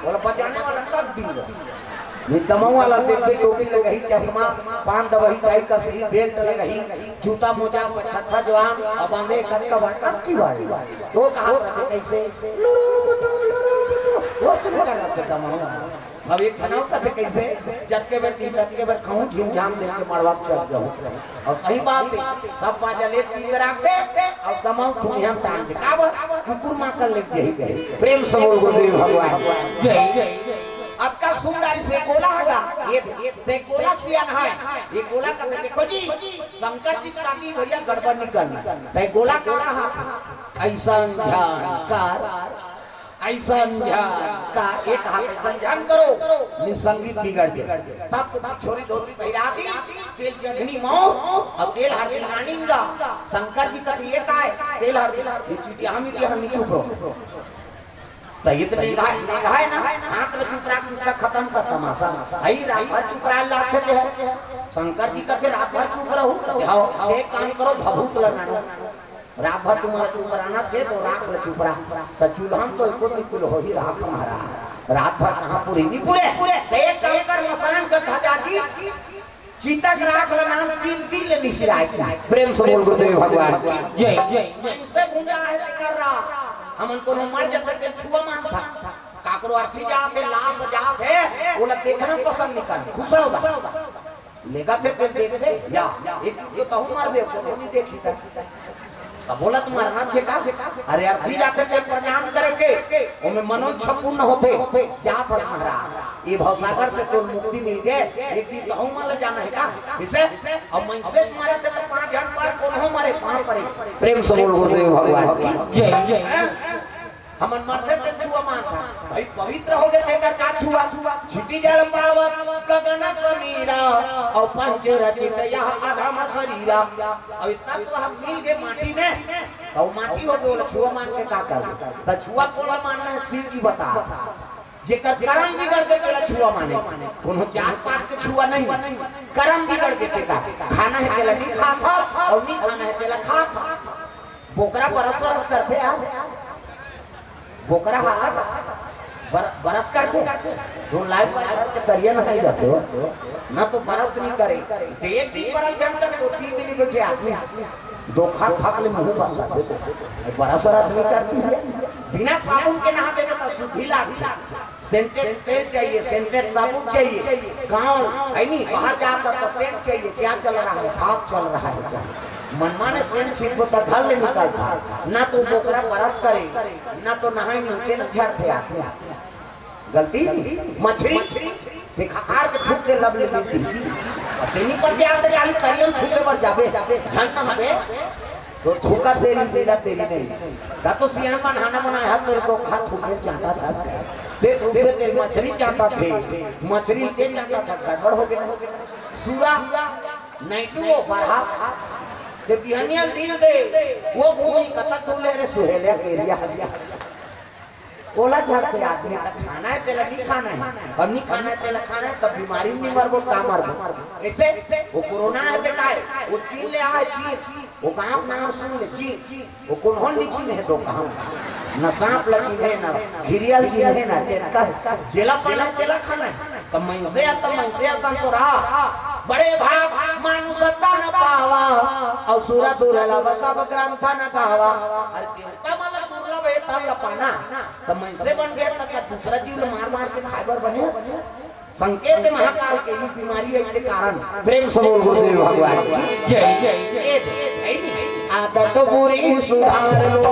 बोला बजाने वाला तब दिन दमाऊ वाला देख के टोपी लगही चश्मा पान दवही टाई का सही बेल्ट लगही जूता मोजा छत्ता जवान अब आंधे कद का बाटा की बाड़ी तो कहां रखा कैसे वो सब कर रहा था दमाऊ अब एक बनाओ का कैसे जब के बेर दिन तक के बेर कहूं झिम झाम दे के मरवा चल जाऊं और सही बात है सब बाजा ले तीन बेर आके और दमाऊ थोड़ी हम टांग के काबर कुकुर मां कर ले गई प्रेम से बोल गुरुदेव भगवान जय जय अब कल सुंदरी से गोला होगा ये देख गोला सियान है ये गोला का देखो जी शंकर जी की शादी भैया गड़बड़ नहीं करना तो गोला का रहा ऐसा ध्यान कर ऐसा ध्यान का एक हाथ ऐसा ध्यान करो निसंगीत बिगड़ गए तब तो छोरी धोती पहिरा दी तेल जगनी मौ और तेल हर दिन रानींगा शंकर जी का ये का है तेल हर दिन ये चीज हम नहीं चुप रहो तो इतने है ना हाथ में चुप रहा किसका खत्म कर तमाशा आई रात भर चुप रहा लाते थे शंकर जी का रात भर चुप रहो जाओ एक काम करो भभूत लगाना रात भर तुम्हारा चुप रहना थे तो राख ले चुप रहा तो चूल्हम तो एको निकुल हो ही राख हमारा रात भर कहां पूरी नहीं पूरे एक काम कर मसान कर ढाजा जी चीतक राख ले नाम तीन तीन ले मिश्राई प्रेम से बोल गुरुदेव भगवान जय जय से गुंडा है कर रहा हमन को मर जाते के छुआ मान था काकरो अर्थी जाते लाश जाते बोला देखना पसंद नहीं कर खुश होगा लेगा थे फिर देख दे या एक ये कहूं मार दे को नहीं देखी था सब बोला तुम्हारा नाम से का अरे अर्थी जाते थे प्रणाम करके ओमे मनोज छपूर्ण होते जा पर महाराज ये भवसागर से तो मुक्ति मिल गए एक दिन कहूं मार जाना है का किसे अब मन से तुम्हारे थे तो 5 जन पर कौन हो मारे 5 पर प्रेम से बोल गुरुदेव भगवान जय जय हमन मरते थे छुआ मान था भाई पवित्र हो गए थे का छुआ छिटी जल पावत गगन समीरा और पंच रचित यह अधम शरीरा अब तत्व हम मिल गए माटी में तो माटी हो गए छुआ मान के का कर तो छुआ कोला मानना है शिव की बता जेकर कर्म बिगड़ के तेरा छुआ माने कोनो जात पात के छुआ नहीं कर्म बिगड़ के ते का खाना है तेला नहीं खाता और नहीं खाना है तेला खाता बोकरा परस्पर करते यार बोकरा हाथ बरस करते तो लाइफ के तरिया नहीं जाते हो ना तो बरस नहीं करे एक दिन बरस जान तक तो 3 दिन बैठे आदमी दो खात फाक ले मुंह बसा बरस नहीं करती है बिना साबुन के नहाते तो शुद्धि लागती सेंटेड तेल चाहिए सेंटेड साबुन चाहिए गांव है नहीं बाहर जाता तो सेंट चाहिए क्या चल रहा है भाग चल रहा है क्या मनमाने सेंट सीट को घर ले निकलता ना तो बोकरा बरस करे ना तो नहाई मिलते न झड़ते आते गलती मछली दिखार के थूक के लब ले लेती तेनी पर के आते जान करियम थूके पर जाबे झंटा हबे तो थूका तेरी नहीं का तो सियान का नहाना मना है मेरे को खा थूके चाहता था देख तेरी मछली चाहता थे मछली के चाहता था गड़बड़ हो गया सूरा नाइटू बरहा ते बिहनिया दिल दे वो भूमि कतक तुले रे सुहेलिया केरिया ओला झाड़ पे आदमी तक खाना है तेला नहीं खाना है और नहीं खाना है तेला खाना है तब बीमारी नहीं मरबो का मरबो ऐसे वो कोरोना है ते काय वो चीन ले आए चीन वो कहां नाम सुन ले चीन वो कौन होन चीन है तो कहां न सांप लची है ना घिरियल जी है ना तेला जेला पाला तेला खाना है तब मन से संतोरा बड़े भाग मानुषता न पावा और सूरा दुर्ला बसा ग्रंथ न पावा अरे देवता मला दुर्लभ है तब लपाना तो मन से बन गया तक दूसरा जीव मार के फाइबर बने संकेत महाकाल के ही बीमारी है के कारण प्रेम से बोल गुरुदेव भगवान जय जय आदत बुरी सुधार लो